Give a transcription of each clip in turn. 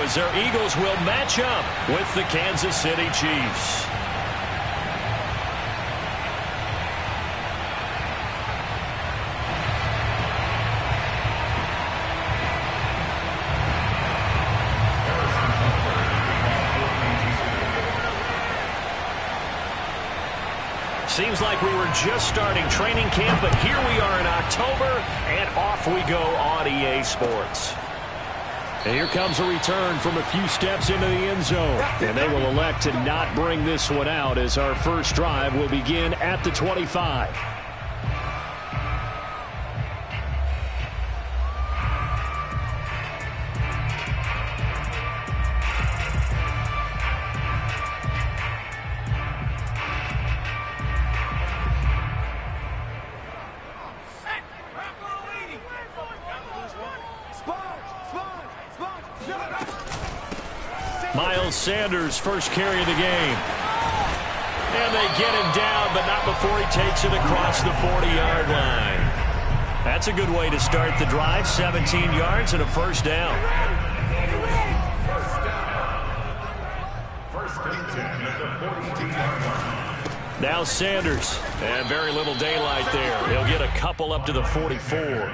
as their Eagles will match up with the Kansas City Chiefs. Seems like we were just starting training camp, but here we are in October, and off we go on EA Sports. And here comes a return from a few steps into the end zone. And they will elect to not bring this one out as our first drive will begin at the 25. Sanders first carry of the game. And they get him down, but not before he takes it across the 40-yard line. That's a good way to start the drive. 17 yards and a first down. Now Sanders. And very little daylight there. He'll get a couple up to the 44.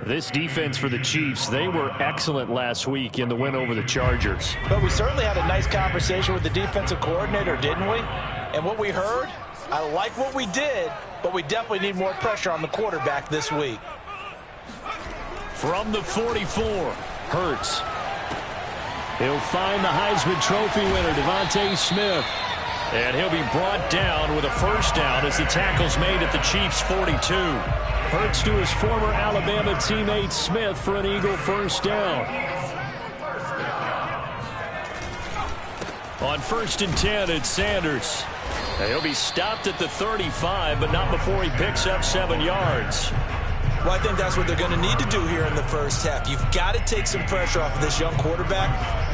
This defense for the Chiefs, they were excellent last week in the win over the Chargers. But we certainly had a nice conversation with the defensive coordinator, didn't we? And what we heard, I like what we did, but we definitely need more pressure on the quarterback this week. From the 44, Hurts. He'll find the Heisman Trophy winner, Devontae Smith. And he'll be brought down with a first down as the tackle's made at the Chiefs' 42. Hurts to his former Alabama teammate Smith for an Eagle first down. On 1st and 10, it's Sanders. He'll be stopped at the 35, but not before he picks up 7 yards. Well, I think that's what they're going to need to do here in the first half. You've got to take some pressure off of this young quarterback,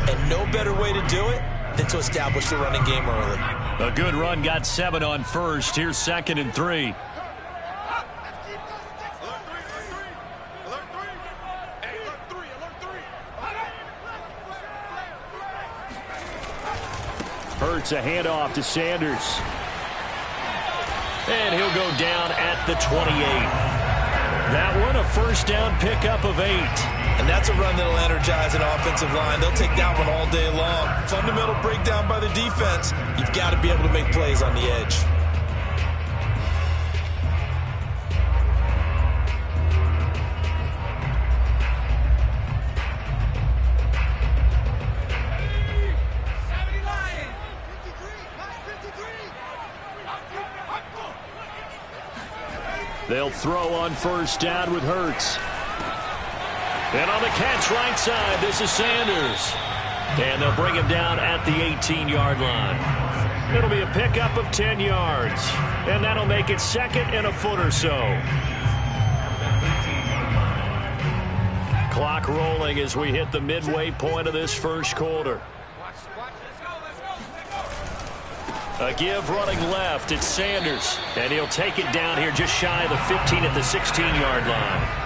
and no better way to do it than to establish the running game early. A good run, got 7 on first. Here's 2nd and 3. Hurts a handoff to Sanders. And he'll go down at the 28. That one, a first down pickup of 8. And that's a run that'll energize an offensive line. They'll take that one all day long. Fundamental breakdown by the defense. You've got to be able to make plays on the edge. They'll throw on first down with Hurts. And on the catch right side, this is Sanders. And they'll bring him down at the 18-yard line. It'll be a pickup of 10 yards. And that'll make it 2nd and a foot or so. Clock rolling as we hit the midway point of this first quarter. A give running left. It's Sanders. And he'll take it down here just shy of the 15 at the 16-yard line.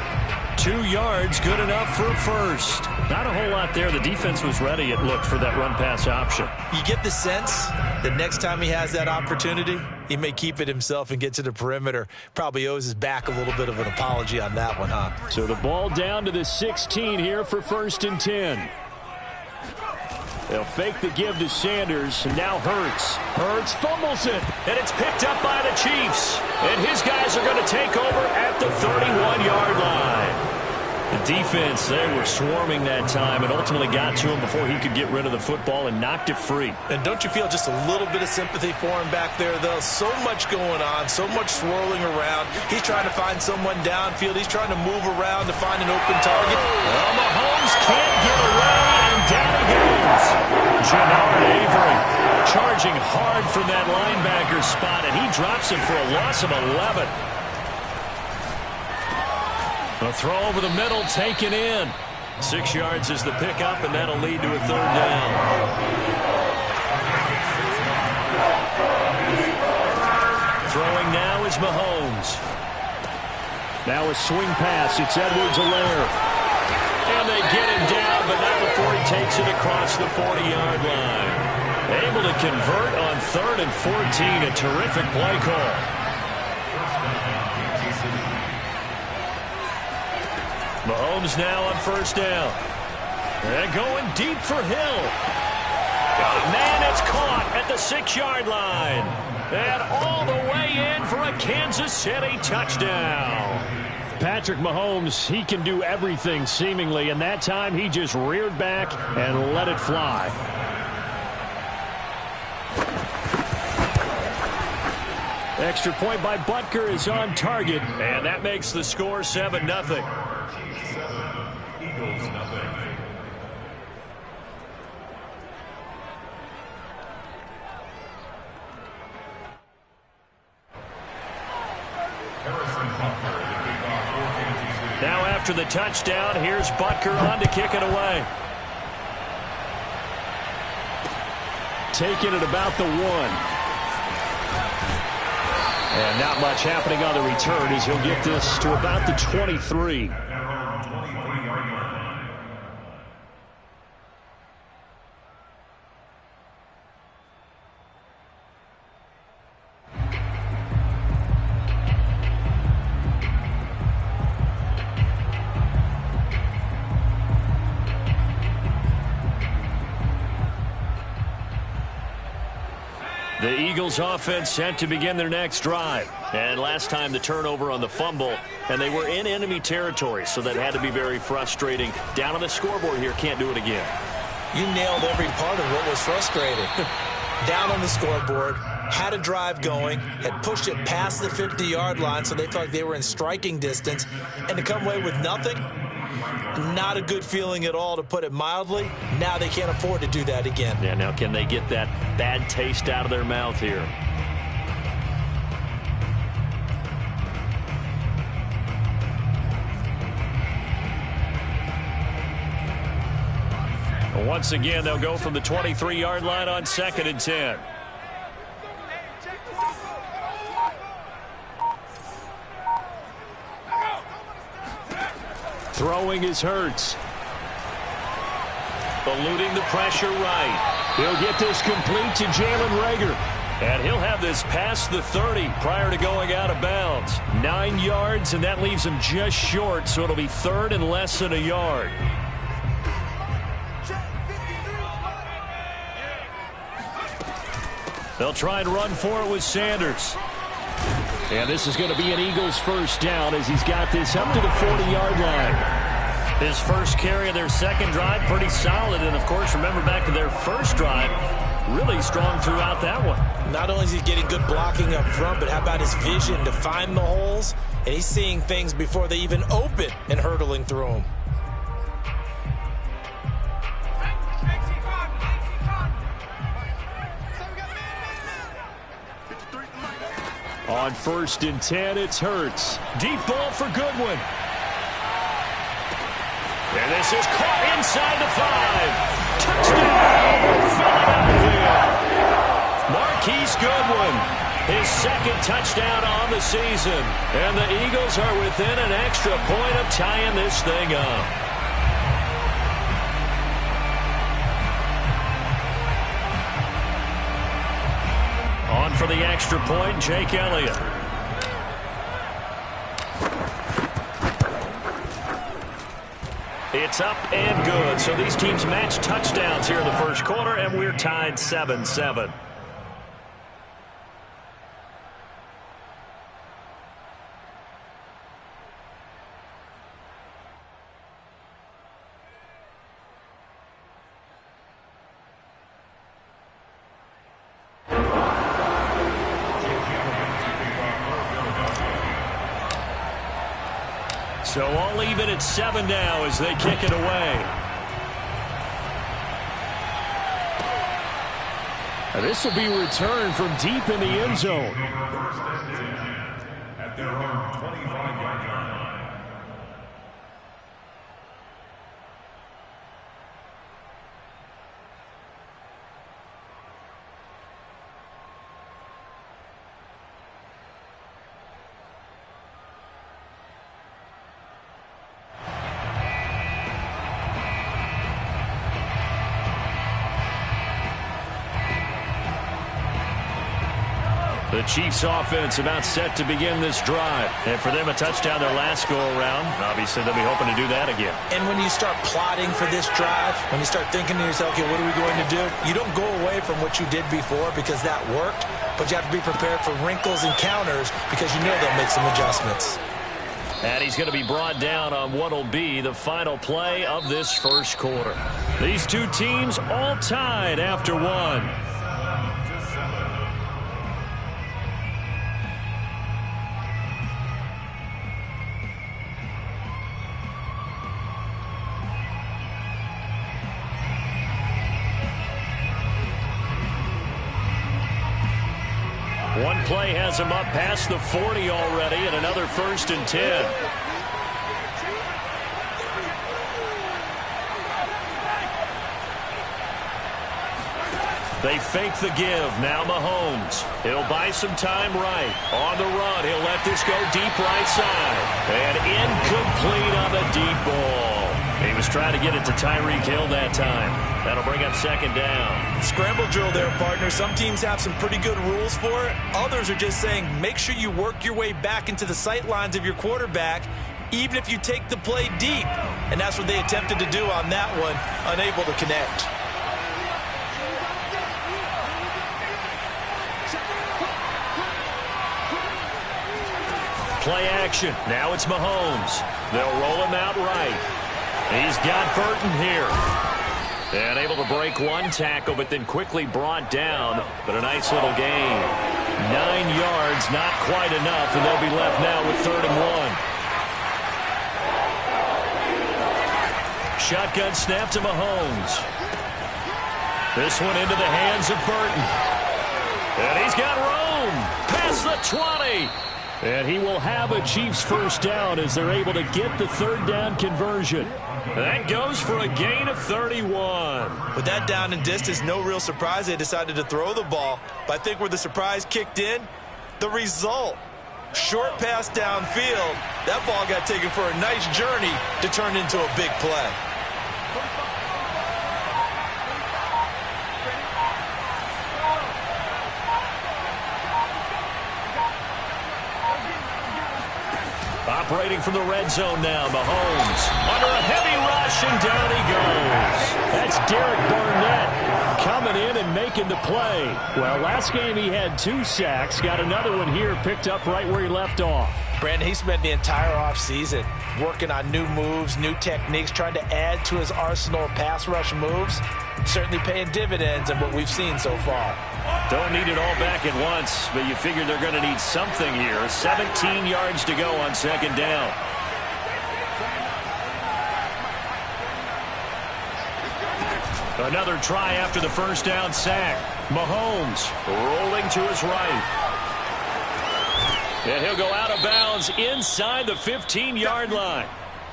2 yards, good enough for a first. Not a whole lot there. The defense was ready, it looked, for that run-pass option. You get the sense that next time he has that opportunity, he may keep it himself and get to the perimeter. Probably owes his back a little bit of an apology on that one, huh? So the ball down to the 16 here for 1st and 10. They'll fake the give to Sanders, and now Hurts. Hurts fumbles it, and it's picked up by the Chiefs. And his guys are going to take over at the 31-yard line. The defense, they were swarming that time and ultimately got to him before he could get rid of the football and knocked it free. And don't you feel just a little bit of sympathy for him back there, though? So much going on, so much swirling around. He's trying to find someone downfield. He's trying to move around to find an open target. Well, Mahomes can't get away, and down he goes. Jannard Avery charging hard from that linebacker spot, and he drops him for a loss of 11. A throw over the middle, taken in. 6 yards is the pickup, and that'll lead to a 3rd down. Throwing now is Mahomes. Now a swing pass. It's Edwards-Helaire. And they get him down, but not before he it across the 40-yard line. Able to convert on 3rd and 14. A terrific play call. Mahomes now on 1st down. And going deep for Hill. Oh, man, it's caught at the 6-yard line. And all the way in for a Kansas City touchdown. Patrick Mahomes, he can do everything seemingly, and that time he just reared back and let it fly. Extra point by Butker is on target, and that makes the score 7-0. Now after the touchdown, here's Butker on to kick it away. Taking it about the 1. And not much happening on the return as he'll get this to about the 23. The Eagles offense set to begin their next drive. And last time the turnover on the fumble, and they were in enemy territory, so that had to be very frustrating. Down on the scoreboard here, can't do it again. You nailed every part of what was frustrating. Down on the scoreboard, had a drive going, had pushed it past the 50-yard line, so they felt like they were in striking distance, and to come away with nothing, not a good feeling at all, to put it mildly. Now they can't afford to do that again. Yeah, now can they get that bad taste out of their mouth here? Once again, they'll go from the 23-yard line on 2nd and 10. Throwing is Hurts. Eluding the pressure right. He'll get this complete to Jalen Reagor. And he'll have this past the 30 prior to going out of bounds. 9 yards, and that leaves him just short, so it'll be 3rd and less than a yard. They'll try and run for it with Sanders. And this is going to be an Eagles 1st down as he's got this up to the 40-yard line. His first carry of their 2nd drive, pretty solid. And, of course, remember back to their 1st drive, really strong throughout that one. Not only is he getting good blocking up front, but how about his vision to find the holes? And he's seeing things before they even open and hurdling through them. On 1st and 10, it's Hurts. Deep ball for Goodwin. And this is caught inside the 5. Touchdown, Philadelphia. Marquise Goodwin, his 2nd touchdown on the season. And the Eagles are within an extra point of tying this thing up. On for the extra point, Jake Elliott. It's up and good. So these teams match touchdowns here in the 1st quarter, and we're tied 7-7. So I'll leave it at 7 now as they kick it away. And this will be returned from deep in the end zone. At their own 25-yard line. The Chiefs offense about set to begin this drive. And for them, a touchdown their last go-around. Obviously, they'll be hoping to do that again. And when you start plotting for this drive, when you start thinking to yourself, okay, what are we going to do? You don't go away from what you did before because that worked, but you have to be prepared for wrinkles and counters because you know they'll make some adjustments. And he's going to be brought down on what will be the final play of this first quarter. These two teams all tied after one. One play has him up past the 40 already, and another 1st and 10. They fake the give. Now Mahomes. He'll buy some time right. On the run, he'll let this go deep right side. And incomplete on the deep ball. He was trying to get it to Tyreek Hill that time. That'll bring up 2nd down. Scramble drill there, partner. Some teams have some pretty good rules for it. Others are just saying make sure you work your way back into the sight lines of your quarterback, even if you take the play deep. And that's what they attempted to do on that one, unable to connect. Play action. Now it's Mahomes. They'll roll him out right. He's got Burton here. And able to break one tackle, but then quickly brought down. But a nice little gain. 9 yards, not quite enough, and they'll be left now with 3rd and 1. Shotgun snap to Mahomes. This one into the hands of Burton. And he's got room. Past the 20. And he will have a Chiefs first down as they're able to get the 3rd down conversion. That goes for a gain of 31. With that down and distance, no real surprise they decided to throw the ball. But I think where the surprise kicked in, the result. Short pass downfield. That ball got taken for a nice journey to turn into a big play. Operating from the red zone now, Mahomes under a heavy rush, and down he goes. That's Derek Barnett coming in and making the play. Well, last game he had 2 sacks, got another one here, picked up right where he left off. Brandon, he spent the entire offseason working on new moves, new techniques, trying to add to his arsenal of pass rush moves. Certainly paying dividends in what we've seen so far. Don't need it all back at once, but you figure they're going to need something here. 17 yards to go on 2nd down. Another try after the 1st down sack. Mahomes rolling to his right. And he'll go out of bounds inside the 15-yard line.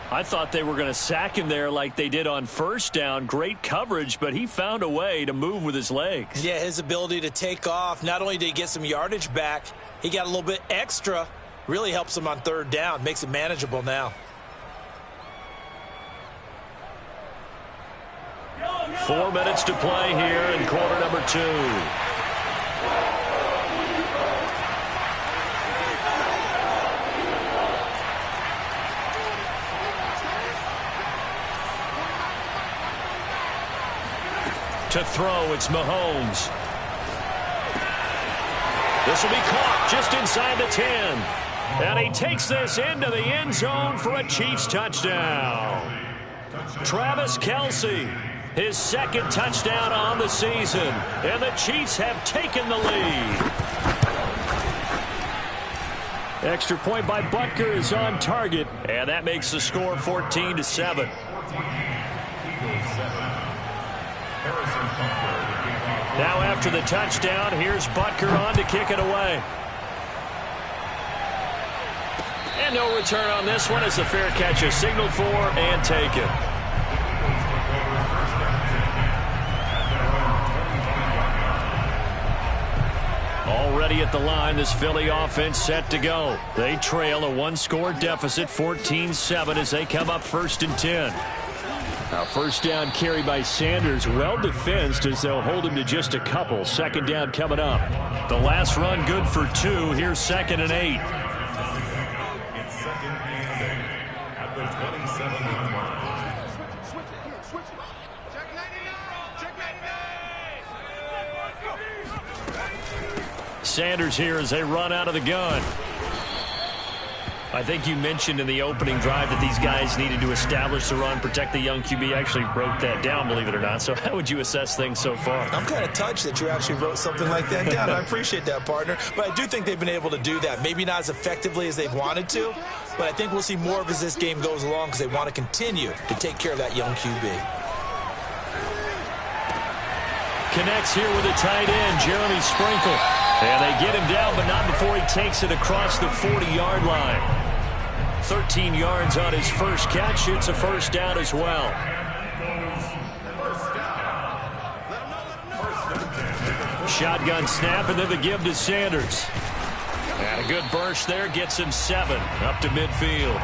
I thought they were going to sack him there like they did on 1st down. Great coverage, but he found a way to move with his legs. Yeah, his ability to take off. Not only did he get some yardage back, he got a little bit extra. Really helps him on 3rd down. Makes it manageable now. 4 minutes to play here in quarter number 2. To throw, it's Mahomes. This will be caught just inside the 10. And he takes this into the end zone for a Chiefs touchdown. Travis Kelce, his 2nd touchdown on the season. And the Chiefs have taken the lead. Extra point by Butker is on target. And that makes the score 14-7. Now after the touchdown, here's Butker on to kick it away. And no return on this one as the fair catch is signaled for and taken. Already at the line, this Philly offense set to go. They trail a 1-score deficit, 14-7, as they come up 1st and 10. First down carry by Sanders. Well defensed as they'll hold him to just a couple. Second down coming up. The last run good for 2. Here's 2nd and 8. It's 2nd and 8 at the 27-yard line. Switch it. Check 99. Sanders here as they run out of the gun. I think you mentioned in the opening drive that these guys needed to establish the run, protect the young QB. I actually wrote that down, believe it or not. So how would you assess things so far? I'm kind of touched that you actually wrote something like that down. I appreciate that, partner. But I do think they've been able to do that. Maybe not as effectively as they've wanted to, but I think we'll see more of as this game goes along because they want to continue to take care of that young QB. Connects here with a tight end, Jeremy Sprinkle. And they get him down, but not before he takes it across the 40-yard line. 13 yards on his first catch. It's a first down as well. Shotgun snap, and then the give to Sanders. And a good burst there gets him 7 up to midfield.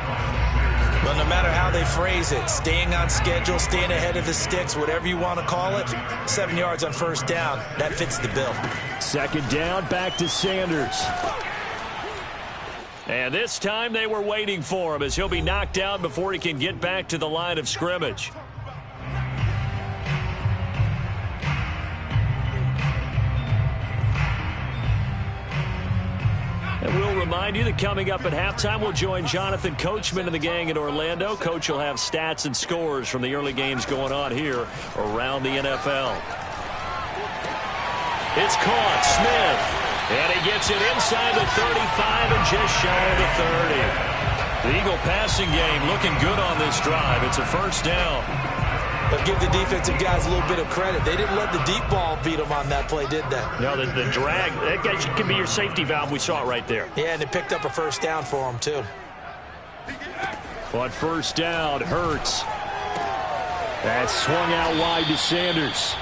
Well, no matter how they phrase it, staying on schedule, staying ahead of the sticks, whatever you want to call it, 7 yards on first down, that fits the bill. Second down, back to Sanders. And this time they were waiting for him as he'll be knocked down before he can get back to the line of scrimmage. And we'll remind you that coming up at halftime, we'll join Jonathan Coachman and the gang in Orlando. Coach will have stats and scores from the early games going on here around the NFL. It's caught. Smith. And he gets it inside the 35 and just shy of the 30. The Eagle passing game looking good on this drive. It's a first down. But give the defensive guys a little bit of credit. They didn't let the deep ball beat them on that play, did they? No, the drag, that guy can be your safety valve. We saw it right there. Yeah, and they picked up a first down for him, too. On first down, Hurts. That's swung out wide to Sanders.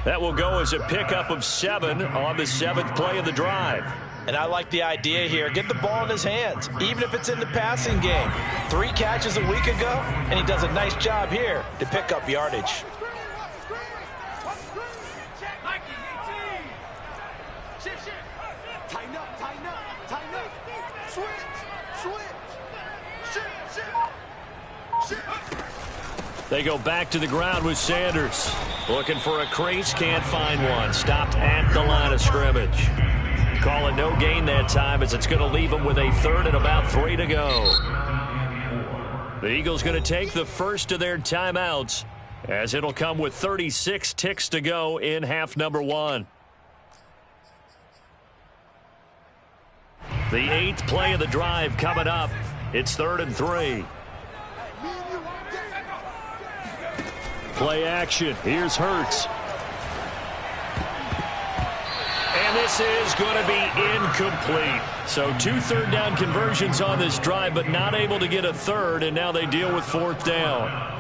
That will go as a pickup of 7 on the 7th play of the drive. And I like the idea here. Get the ball in his hands, even if it's in the passing game. 3 catches a week ago, and he does a nice job here to pick up yardage. They go back to the ground with Sanders. Looking for a crease, can't find one. Stopped at the line of scrimmage. Call it no gain that time as it's going to leave them with a 3rd and about 3 to go. The Eagles going to take the first of their timeouts as it'll come with 36 ticks to go in half number 1. The 8th play of the drive coming up. It's 3rd and 3. Play action. Here's Hurts. And this is going to be incomplete. So 2 third down conversions on this drive, but not able to get a 3rd, and now they deal with 4th down.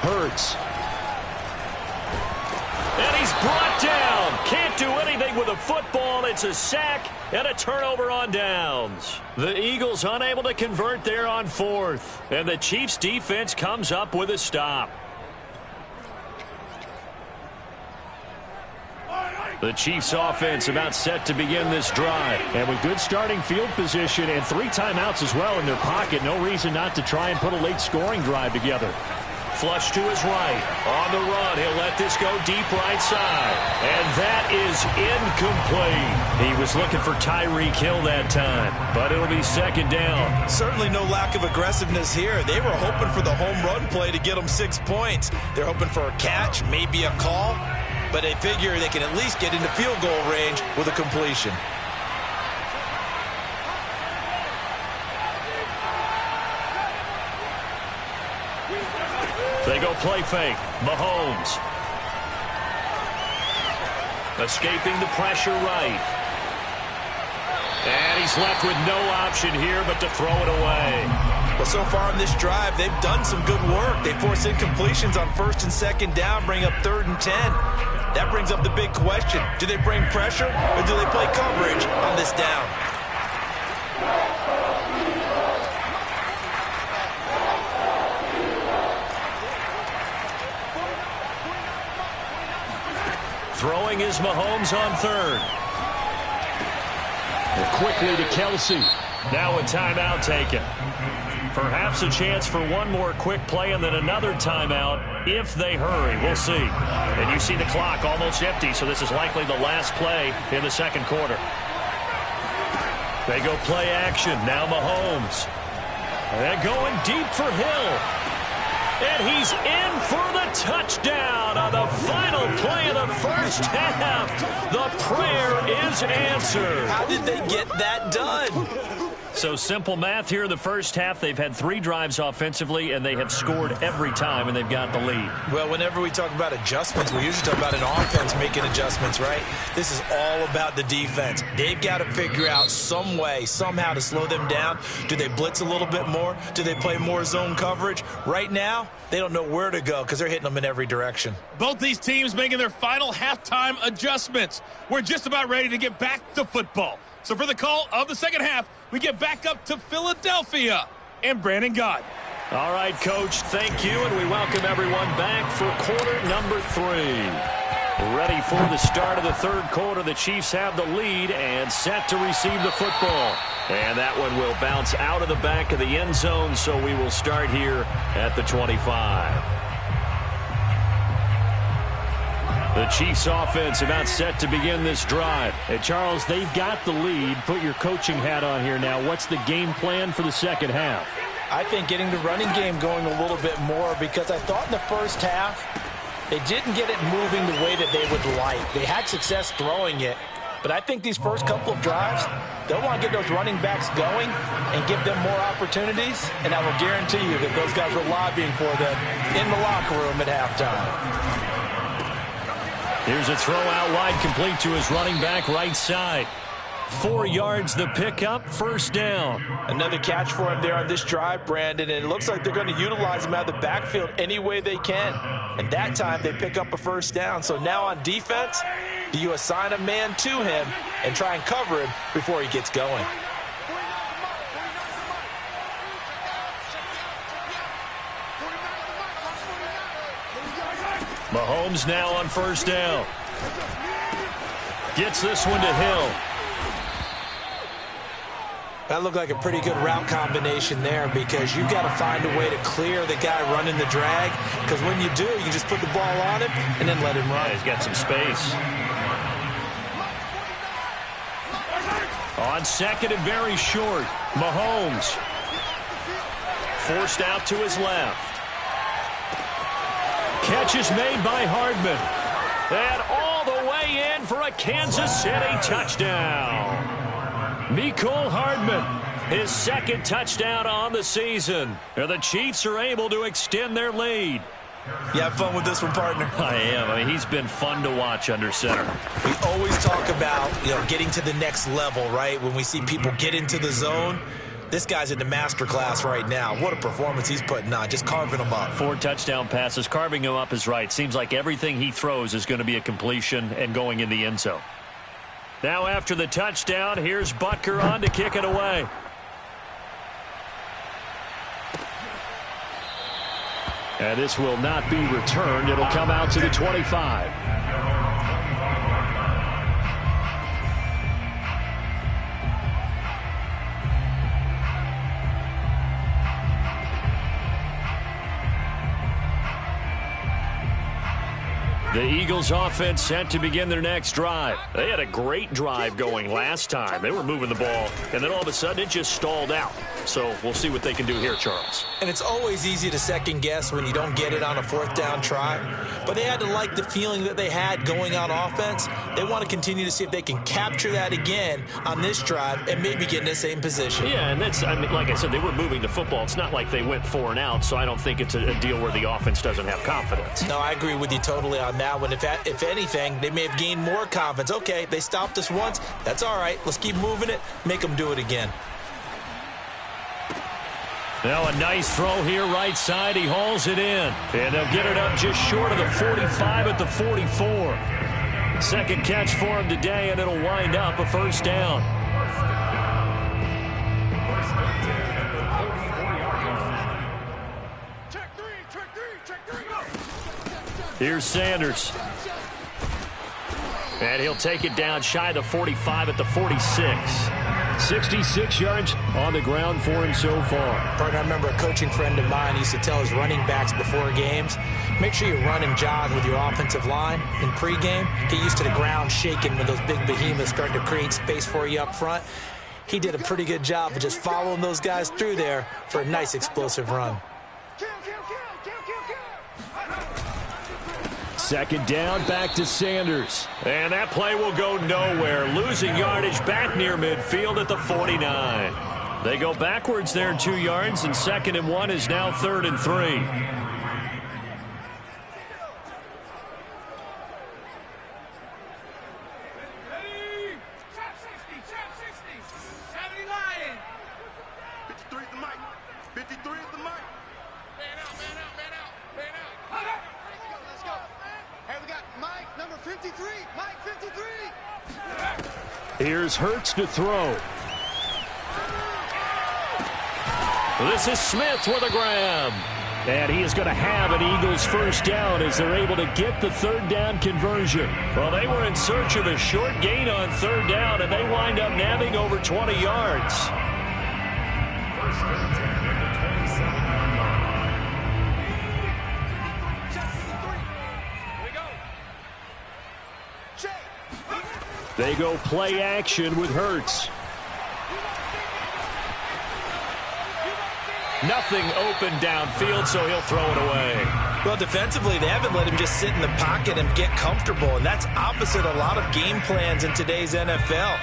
Hurts. And he's brought down. Can't do anything with a football. It's a sack and a turnover on downs. The Eagles unable to convert there on 4th. And the Chiefs defense comes up with a stop. The Chiefs offense about set to begin this drive. And with good starting field position and 3 timeouts as well in their pocket, no reason not to try and put a late scoring drive together. Flush to his right. On the run, he'll let this go deep right side. And that is incomplete. He was looking for Tyreek Hill that time, but it'll be 2nd down. Certainly no lack of aggressiveness here. They were hoping for the home run play to get them 6 points. They're hoping for a catch, maybe a call, but they figure they can at least get into field goal range with a completion. They go play fake. Mahomes. Escaping the pressure right. And he's left with no option here but to throw it away. Well, so far in this drive, they've done some good work. They force incompletions on 1st and 2nd down, bring up 3rd and 10. That brings up the big question. Do they bring pressure or do they play coverage on this down? Throwing is Mahomes on 3rd. And quickly to Kelsey. Now a timeout taken. Perhaps a chance for one more quick play and then another timeout if they hurry. We'll see. And you see the clock almost empty, so this is likely the last play in the 2nd quarter. They go play action. Now Mahomes. And they're going deep for Hill. And he's in for the touchdown on the final play of the first half. The prayer is answered. How did they get that done? So simple math here in the first half. They've had 3 drives offensively, and they have scored every time, and they've got the lead. Well, whenever we talk about adjustments, we usually talk about an offense making adjustments, right? This is all about the defense. They've got to figure out some way, somehow to slow them down. Do they blitz a little bit more? Do they play more zone coverage? Right now, they don't know where to go because they're hitting them in every direction. Both these teams making their final halftime adjustments. We're just about ready to get back to football. So for the call of the second half, we get back up to Philadelphia and Brandon Gott. All right, Coach, thank you, and we welcome everyone back for quarter number 3. Ready for the start of the 3rd quarter. The Chiefs have the lead and set to receive the football. And that one will bounce out of the back of the end zone, so we will start here at the 25. The Chiefs offense about set to begin this drive. Hey, Charles, they've got the lead. Put your coaching hat on here now. What's the game plan for the second half? I think getting the running game going a little bit more because I thought in the first half they didn't get it moving the way that they would like. They had success throwing it, but I think these first couple of drives, they'll want to get those running backs going and give them more opportunities, and I will guarantee you that those guys were lobbying for them in the locker room at halftime. Here's a throw out wide, complete to his running back right side. 4 yards the pickup, 1st down. Another catch for him there on this drive, Brandon, and it looks like they're going to utilize him out of the backfield any way they can. And that time they pick up a 1st down. So now on defense, do you assign a man to him and try and cover him before he gets going? Mahomes now on 1st down. Gets this one to Hill. That looked like a pretty good route combination there because you've got to find a way to clear the guy running the drag, because when you do, you can just put the ball on him and then let him run. Yeah, he's got some space. On 2nd and very short, Mahomes. Forced out to his left. Catch is made by Hardman. And all the way in for a Kansas City touchdown. Mecole Hardman, his 2nd touchdown on the season. And the Chiefs are able to extend their lead. You have fun with this one, partner? I am. I mean, he's been fun to watch under center. We always talk about, getting to the next level, right? When we see people get into the zone, this guy's in the master class right now. What a performance he's putting on, just carving them up. 4 touchdown passes. Carving him up is right. Seems like everything he throws is going to be a completion and going in the end zone. Now after the touchdown, here's Butker on to kick it away. And this will not be returned. It'll come out to the 25. The Eagles offense set to begin their next drive. They had a great drive going last time. They were moving the ball, and then all of a sudden it just stalled out. So we'll see what they can do here, Charles. And it's always easy to second guess when you don't get it on a 4th down try. But they had to like the feeling that they had going on offense. They want to continue to see if they can capture that again on this drive and maybe get in the same position. Yeah, and that's, like I said, they were moving the football. It's not like they went 4 and out, so I don't think it's a deal where the offense doesn't have confidence. No, I agree with you totally on that. now, and if anything, they may have gained more confidence. Okay, they stopped us once. That's all right. Let's keep moving it. Make them do it again. Now a nice throw here right side. He hauls it in. And they'll get it up just short of the 45 at the 44. Second catch for him today, and it'll wind up a first down. Here's Sanders. And he'll take it down shy of the 45 at the 46. 66 yards on the ground for him so far. Partner, I remember a coaching friend of mine used to tell his running backs before games, make sure you run and jog with your offensive line in pregame. Get used to the ground shaking when those big behemoths start to create space for you up front. He did a pretty good job of just following those guys through there for a nice explosive run. Second down, back to Sanders. And that play will go nowhere. Losing yardage back near midfield at the 49. They go backwards there 2 yards, and 2nd and 1 is now 3rd and 3. Here's Hurts to throw. This is Smith with a grab. And he is going to have an Eagles first down as they're able to get the 3rd down conversion. Well, they were in search of a short gain on 3rd down, and they wind up nabbing over 20 yards. First and 10 at the 27-yard line. They go play action with Hurts. Nothing open downfield, so he'll throw it away. Well, defensively, they haven't let him just sit in the pocket and get comfortable, and that's opposite a lot of game plans in today's NFL.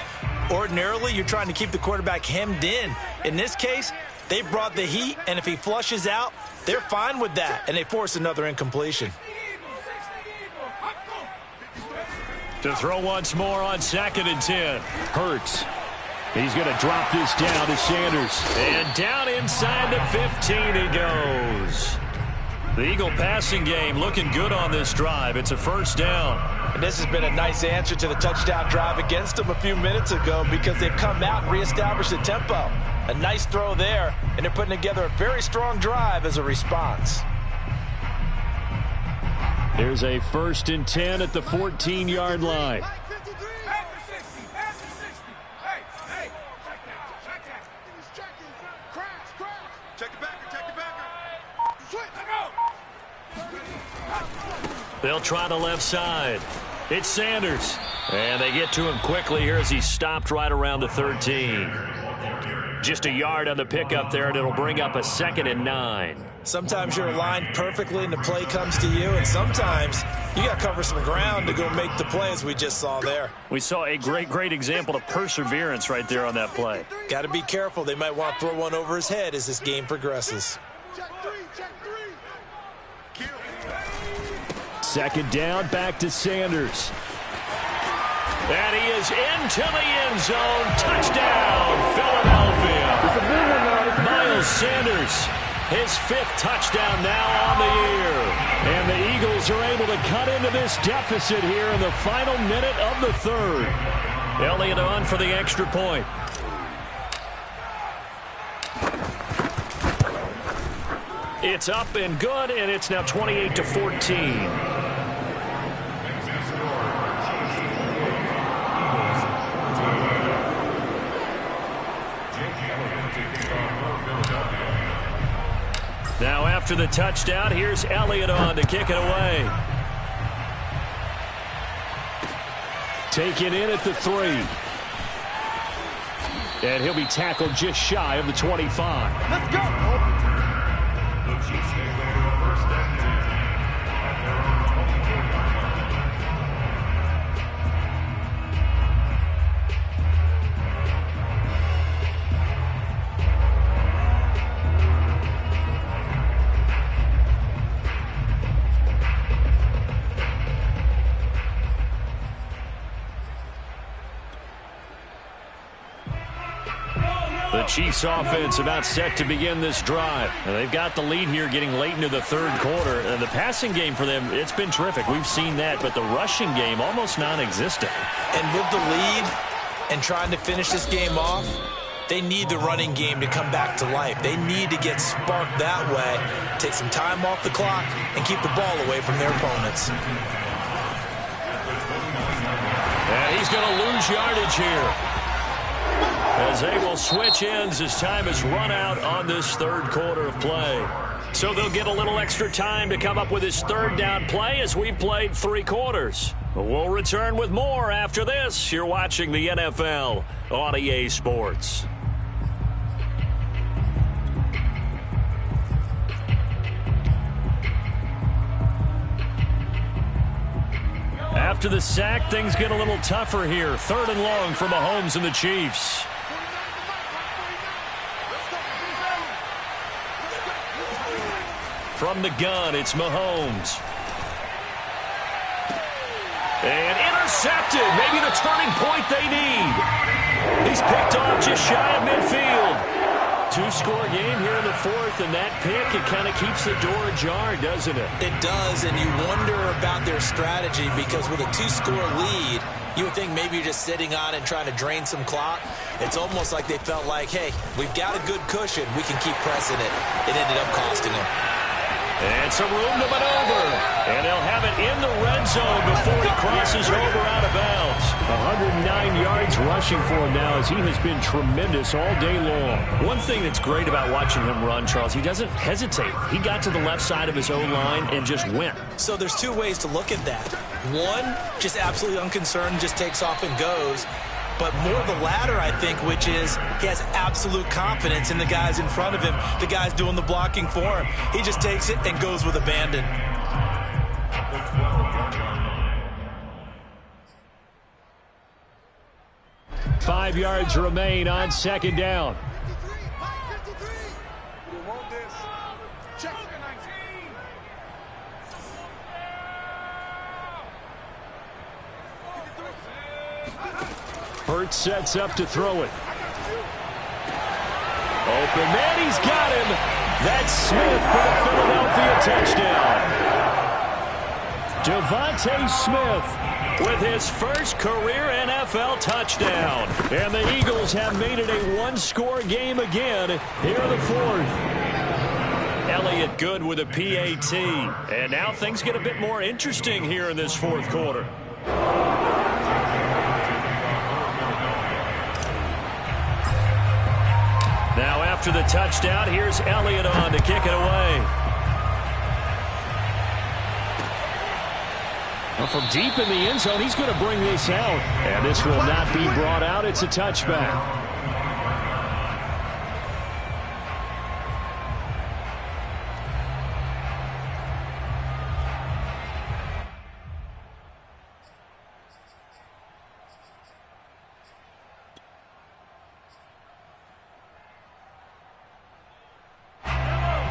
Ordinarily, you're trying to keep the quarterback hemmed in. In this case, they brought the heat, and if he flushes out, they're fine with that, and they force another incompletion. To throw once more on 2nd and 10. Hurts. He's going to drop this down to Sanders. And down inside the 15 he goes. The Eagle passing game looking good on this drive. It's a first down. And this has been a nice answer to the touchdown drive against them a few minutes ago because they've come out and reestablished the tempo. A nice throw there, and they're putting together a very strong drive as a response. There's a 1st and 10 at the 14-yard line. They'll try the left side. It's Sanders. And they get to him quickly here as he's stopped right around the 13. Just a yard on the pickup there, and it'll bring up a 2nd and 9. Sometimes you're aligned perfectly and the play comes to you, and sometimes you got to cover some ground to go make the play as we just saw there. We saw a great example of perseverance right there on that play. Got to be careful. They might want to throw one over his head as this game progresses. 2nd down, back to Sanders. And he is into the end zone. Touchdown, Philadelphia. Miles Sanders, his 5th touchdown now on the year. And the Eagles are able to cut into this deficit here in the final minute of the 3rd. Elliott on for the extra point. It's up and good, and it's now 28-14. Now after the touchdown, here's Elliott on to kick it away. Taken in at the 3. And he'll be tackled just shy of the 25. Let's go! The Chiefs take over 1st and 10 at their own 24-yard line. The Chiefs offense about set to begin this drive. Now, they've got the lead here getting late into the third quarter. And the passing game for them, it's been terrific. We've seen that, but the rushing game almost non-existent. And with the lead and trying to finish this game off, they need the running game to come back to life. They need to get sparked that way, take some time off the clock, and keep the ball away from their opponents. And he's going to lose yardage here, as they will switch ends as time has run out on this third quarter of play. So they'll get a little extra time to come up with his third down play as we've played 3 quarters. We'll return with more after this. You're watching the NFL on EA Sports. After the sack, things get a little tougher here. 3rd and long for Mahomes and the Chiefs. From the gun, it's Mahomes. And intercepted. Maybe the turning point they need. He's picked off just shy of midfield. 2-score game here in the 4th, and that pick, it kind of keeps the door ajar, doesn't it? It does, and you wonder about their strategy, because with a 2-score lead, you would think maybe you're just sitting on it and trying to drain some clock. It's almost like they felt like, hey, we've got a good cushion. We can keep pressing it. It ended up costing them. And some room to maneuver. And they'll have it in the red zone before he crosses over out of bounds. 109 yards rushing for him now, as he has been tremendous all day long. One thing that's great about watching him run, Charles, he doesn't hesitate. He got to the left side of his O-line and just went. So there's 2 ways to look at that. One, just absolutely unconcerned, just takes off and goes. But more the latter, I think, which is he has absolute confidence in the guys in front of him, the guys doing the blocking for him. He just takes it and goes with abandon. Five yards remain on 2nd down. Hurts sets up to throw it. Open man, he's got him. That's Smith for the Philadelphia touchdown. Devontae Smith with his first career NFL touchdown. And the Eagles have made it a 1-score game again here in the 4th. Elliott good with a PAT. And now things get a bit more interesting here in this 4th quarter. Now after the touchdown, here's Elliott on to kick it away. Well, from deep in the end zone, he's going to bring this out. And this will not be brought out. It's a touchback.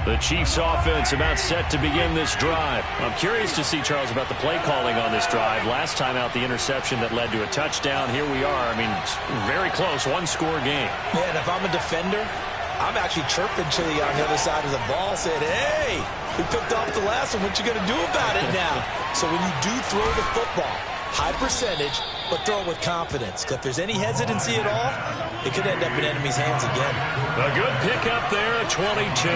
The Chiefs offense about set to begin this drive. I'm curious to see, Charles, about the play calling on this drive. Last time out, the interception that led to a touchdown. Here we are. I mean, very close, 1-score game. Yeah, and if I'm a defender, I'm actually chirping Chili on the other side of the ball, saying, hey, we picked off the last one. What you going to do about it now? So when you do throw the football, high percentage, but throw it with confidence. Because if there's any hesitancy at all, it could end up in enemy's hands again. A good pickup there at 22.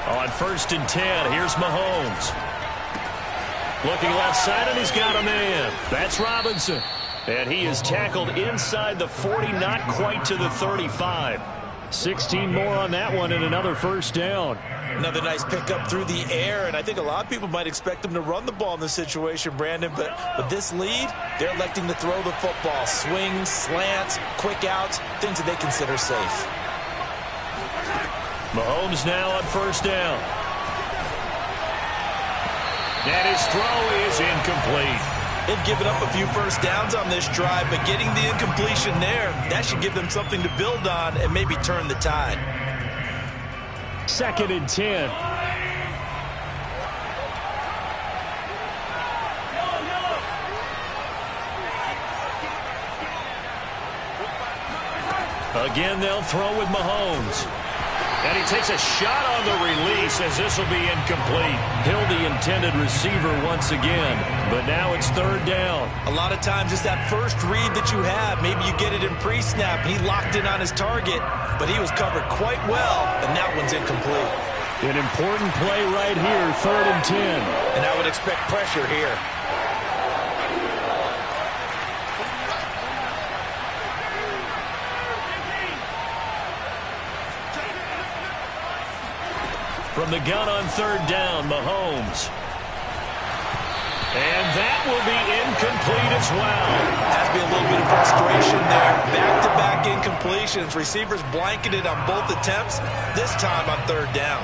On 1st and 10, here's Mahomes. Looking left side, and he's got a man. That's Robinson. And he is tackled inside the 40, not quite to the 35. 16 more on that one, and another 1st down. Another nice pickup through the air, and I think a lot of people might expect him to run the ball in this situation, Brandon, but with this lead, they're electing to throw the football. Swings, slants, quick outs, things that they consider safe. Mahomes now on 1st down. And his throw is incomplete. They've given up a few 1st downs on this drive, but getting the incompletion there, that should give them something to build on and maybe turn the tide. 2nd and 10. Again, they'll throw with Mahomes. And he takes a shot on the release as this will be incomplete. Hill, the intended receiver once again. But now it's third down. A lot of times it's that first read that you have. Maybe you get it in pre-snap. He locked in on his target, but he was covered quite well, and that one's incomplete. An important play right here, 3rd and 10. And I would expect pressure here. From the gun on 3rd down, Mahomes. And that will be incomplete as well. Has to be a little bit of frustration there. Back-to-back incompletions. Receivers blanketed on both attempts, this time on 3rd down.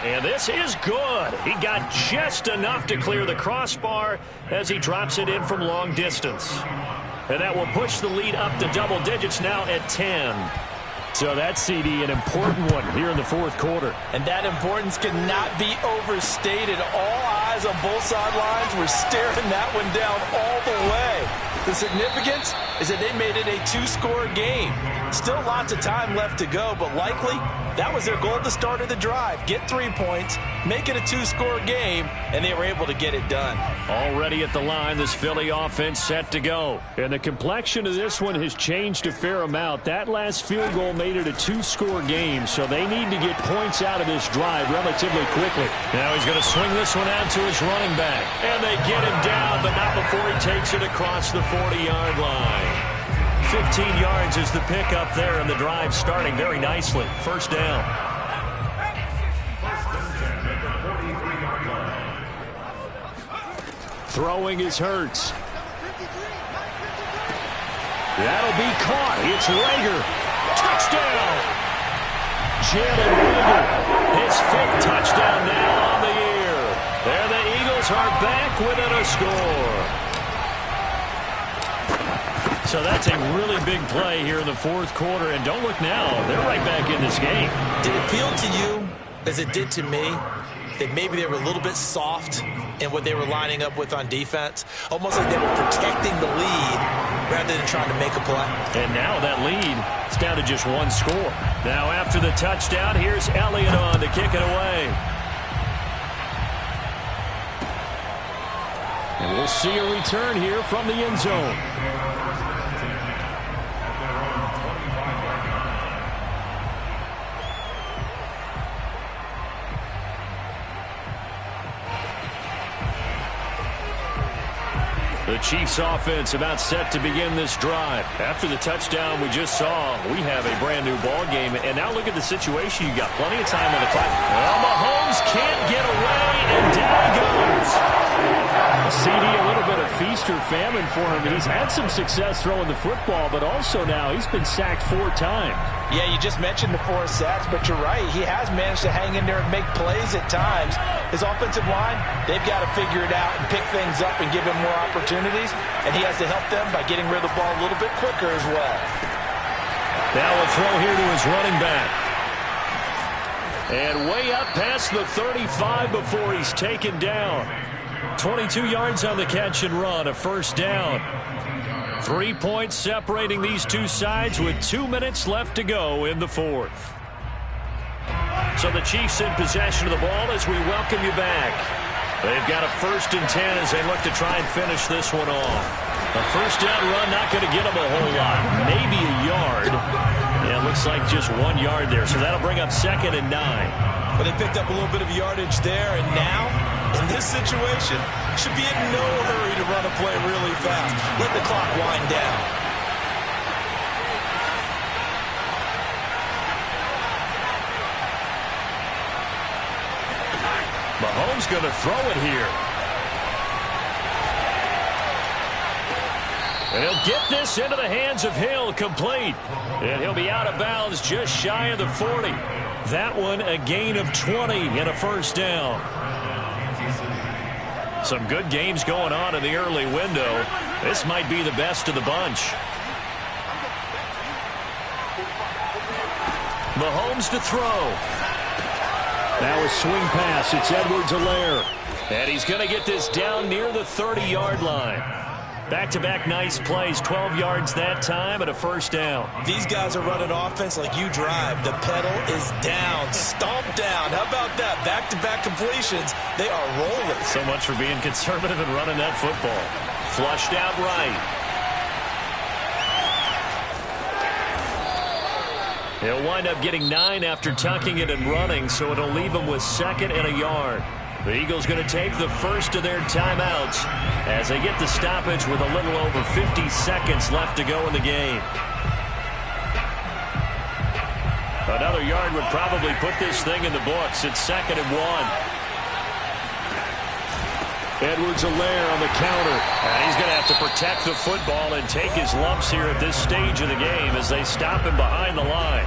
And this is good. He got just enough to clear the crossbar as he drops it in from long distance. And that will push the lead up to double digits now at 10. So that's, CD, an important one here in the 4th quarter. And that importance cannot be overstated. All eyes on both sidelines were staring that one down all the way. The significance is that they made it a 2-score game. Still lots of time left to go, but likely that was their goal at the start of the drive. Get 3 points, make it a 2-score game, and they were able to get it done. Already at the line, this Philly offense set to go. And the complexion of this one has changed a fair amount. That last field goal made it a 2-score game, so they need to get points out of this drive relatively quickly. Now he's going to swing this one out to his running back. And they get him down, but not before he takes it across the 40-yard line. 15 yards is the pickup there, and the drive starting very nicely. 1st down. Throwing is Hurts. That'll be caught. It's Rager. Touchdown! Jalen Rager, his 5th touchdown now on the year. And the Eagles are back within a score. So that's a really big play here in the 4th quarter. And don't look now, they're right back in this game. Did it feel to you, as it did to me, that maybe they were a little bit soft in what they were lining up with on defense? Almost like they were protecting the lead rather than trying to make a play. And now that lead is down to just 1 score. Now after the touchdown, here's Elliott on to kick it away. And we'll see a return here from the end zone. The Chiefs offense about set to begin this drive. After the touchdown we just saw, we have a brand new ball game. And now look at the situation. You got plenty of time on the clock. Well, Mahomes can't get away, and down he goes. CD, a little bit of feast or famine for him. He's had some success throwing the football, but also now he's been sacked 4 times. Yeah, you just mentioned the 4 sacks, but you're right. He has managed to hang in there and make plays at times. His offensive line, they've got to figure it out and pick things up and give him more opportunities, and he has to help them by getting rid of the ball a little bit quicker as well. Now a throw here to his running back. And way up past the 35 before he's taken down. 22 yards on the catch and run, a 1st down. 3 points separating these two sides with 2 minutes left to go in the 4th. So the Chiefs in possession of the ball as we welcome you back. They've got a 1st and 10 as they look to try and finish this one off. A 1st down run, not going to get them a whole lot. Maybe a yard. Yeah, it looks like just 1 yard there. So that'll bring up 2nd and 9. But they picked up a little bit of yardage there, and now, in this situation, should be in no hurry to run a play really fast. Let the clock wind down. Mahomes going to throw it here. And he'll get this into the hands of Hill, complete. And he'll be out of bounds just shy of the 40. That one a gain of 20 and a 1st down. Some good games going on in the early window. This might be the best of the bunch. Mahomes to throw. Now a swing pass. It's Edwards-Helaire. And he's going to get this down near the 30-yard line. Back-to-back nice plays, 12 yards that time and a first down. These guys are running offense like you drive. The pedal is down, stomped down. How about that? Back-to-back completions. They are rolling. So much for being conservative and running that football. Flushed out right. He'll wind up getting 9 after tucking it and running, so it'll leave him with 2nd and a yard. The Eagles going to take the first of their timeouts as they get the stoppage with a little over 50 seconds left to go in the game. Another yard would probably put this thing in the books. It's 2nd and 1. Edwards-Helaire on the counter. And he's going to have to protect the football and take his lumps here at this stage of the game as they stop him behind the line.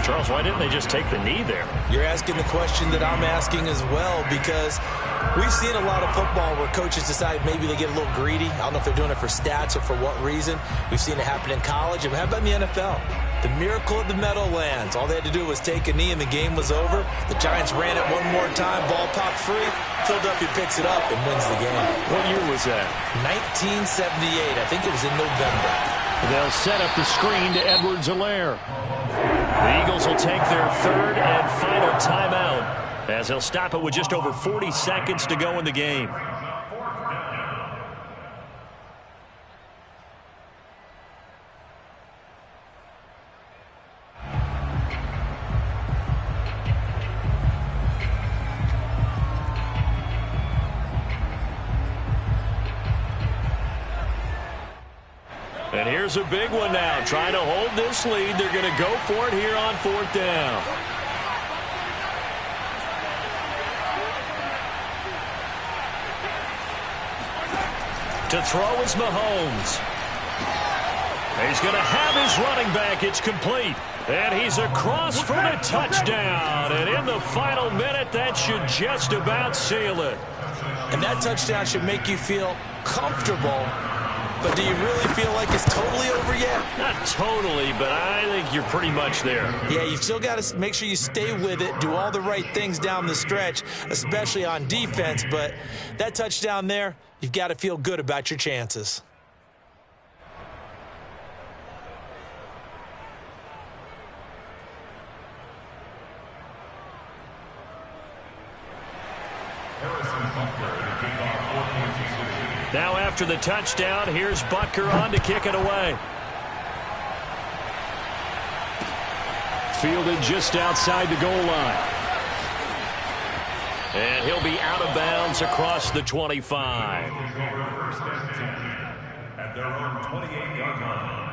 Charles, why didn't they just take the knee there? You're asking the question that I'm asking as well, because we've seen a lot of football where coaches decide maybe they get a little greedy. I don't know if they're doing it for stats or for what reason. We've seen it happen in college. And how about in the NFL? The miracle of the Meadowlands. All they had to do was take a knee and the game was over. The Giants ran it one more time. Ball popped free. Philadelphia picks it up and wins the game. What year was that? 1978. I think it was in November. They'll set up the screen to Edwards-Helaire. The Eagles will take their 3rd and final timeout as they'll stop it with just over 40 seconds to go in the game. And here's a big one now. Trying to hold this lead. They're going to go for it here on 4th down. To throw is Mahomes. He's going to have his running back. It's complete. And he's across for the touchdown. And in the final minute, that should just about seal it. And that touchdown should make you feel comfortable. But do you really feel like it's totally over yet? Not totally, but I think you're pretty much there. Yeah, you still got to make sure you stay with it, do all the right things down the stretch, especially on defense. But that touchdown there, you've got to feel good about your chances. Now after the touchdown, here's Butker on to kick it away. Fielded just outside the goal line. And he'll be out of bounds across the 25. At their own 28-yard line.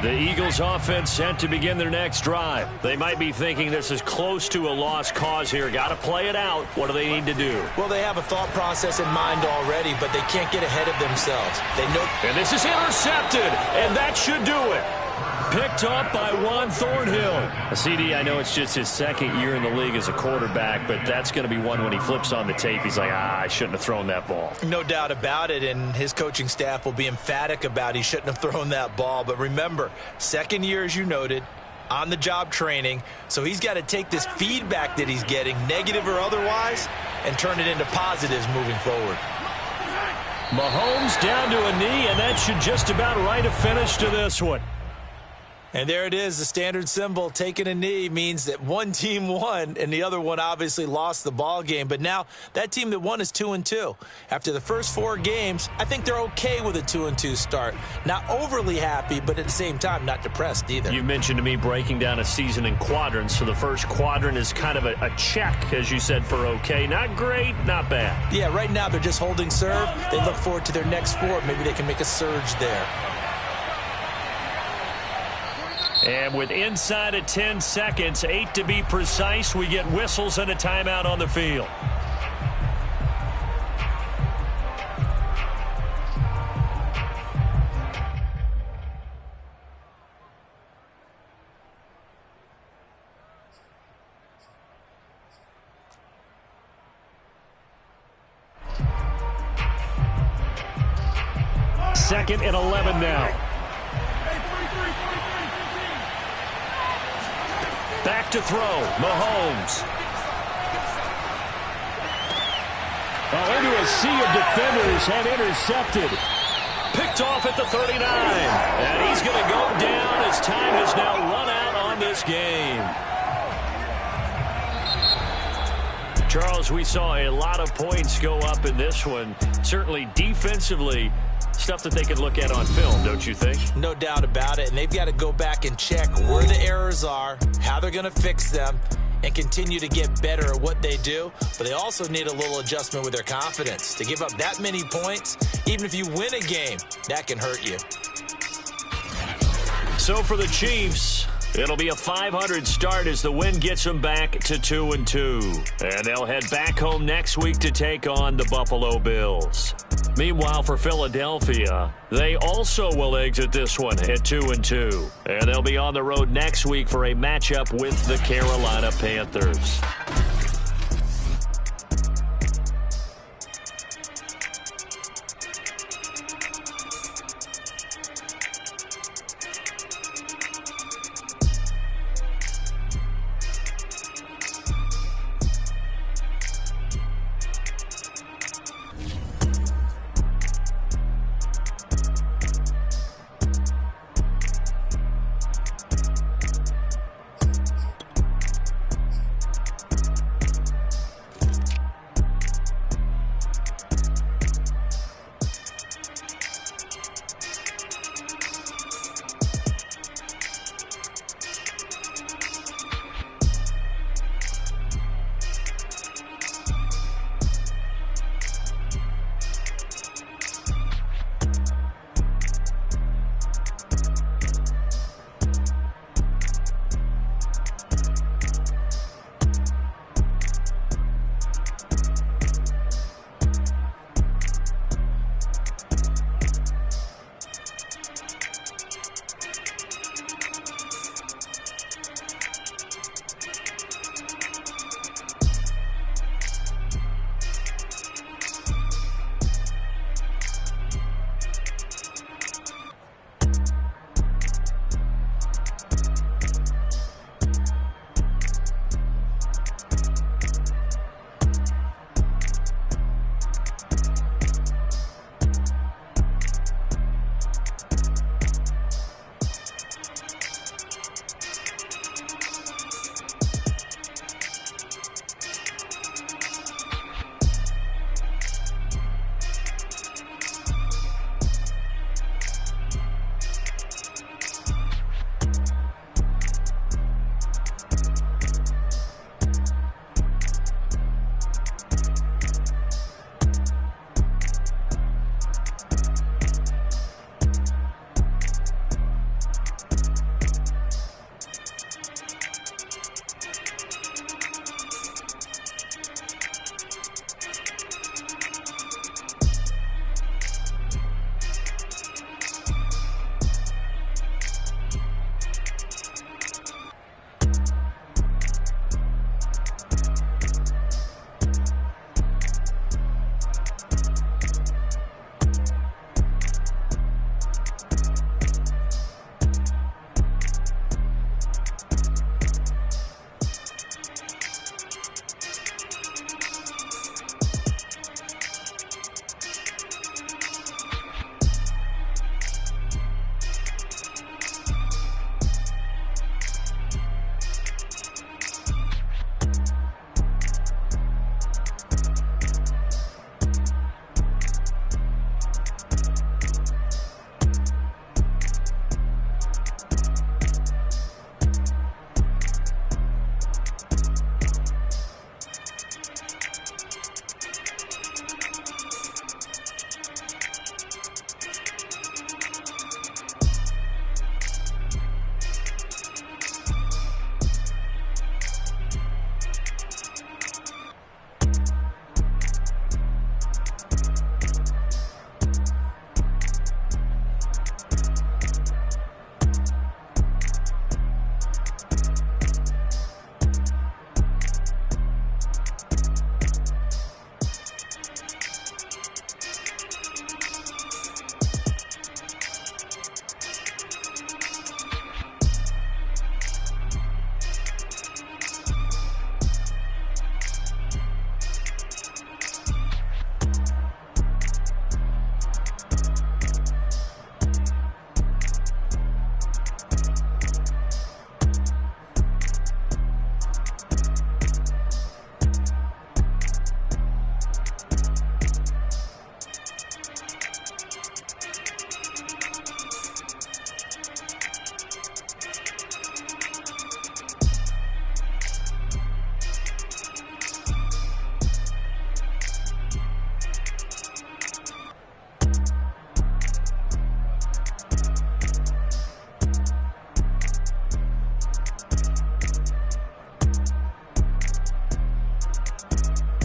The Eagles offense set to begin their next drive. They might be thinking this is close to a lost cause here. Got to play it out. What do they need to do? Well, they have a thought process in mind already, but they can't get ahead of themselves. They know. And this is intercepted, and that should do it. Picked up by Juan Thornhill. CD, I know it's just his 2nd year in the league as a quarterback, but that's going to be one when he flips on the tape. He's like, I shouldn't have thrown that ball. No doubt about it, and his coaching staff will be emphatic about he shouldn't have thrown that ball. But remember, 2nd year, as you noted, on-the-job training, so he's got to take this feedback that he's getting, negative or otherwise, and turn it into positives moving forward. Mahomes down to a knee, and that should just about write a finish to this one. And there it is, the standard symbol. Taking a knee means that one team won, and the other one obviously lost the ball game. But now that team that won is 2-2. After the first 4 games, I think they're okay with a 2-2 start. Not overly happy, but at the same time, not depressed either. You mentioned to me breaking down a season in quadrants. So the first quadrant is kind of a check, as you said, for okay. Not great, not bad. Yeah, right now they're just holding serve. They look forward to their next 4. Maybe they can make a surge there. And with inside of 10 seconds, 8 to be precise, we get whistles and a timeout on the field. 2nd and 11 now. Back to throw, Mahomes. Well, into a sea of defenders and intercepted. Picked off at the 39. And he's going to go down as time has now run out on this game. Charles, we saw a lot of points go up in this one. Certainly defensively, stuff that they could look at on film, don't you think? No doubt about it. And they've got to go back and check where the errors are, how they're going to fix them, and continue to get better at what they do. But they also need a little adjustment with their confidence. To give up that many points, even if you win a game, that can hurt you. So for the Chiefs, it'll be a .500 start as the win gets them back to 2-2. And they'll head back home next week to take on the Buffalo Bills. Meanwhile, for Philadelphia, they also will exit this one at 2-2. And they'll be on the road next week for a matchup with the Carolina Panthers.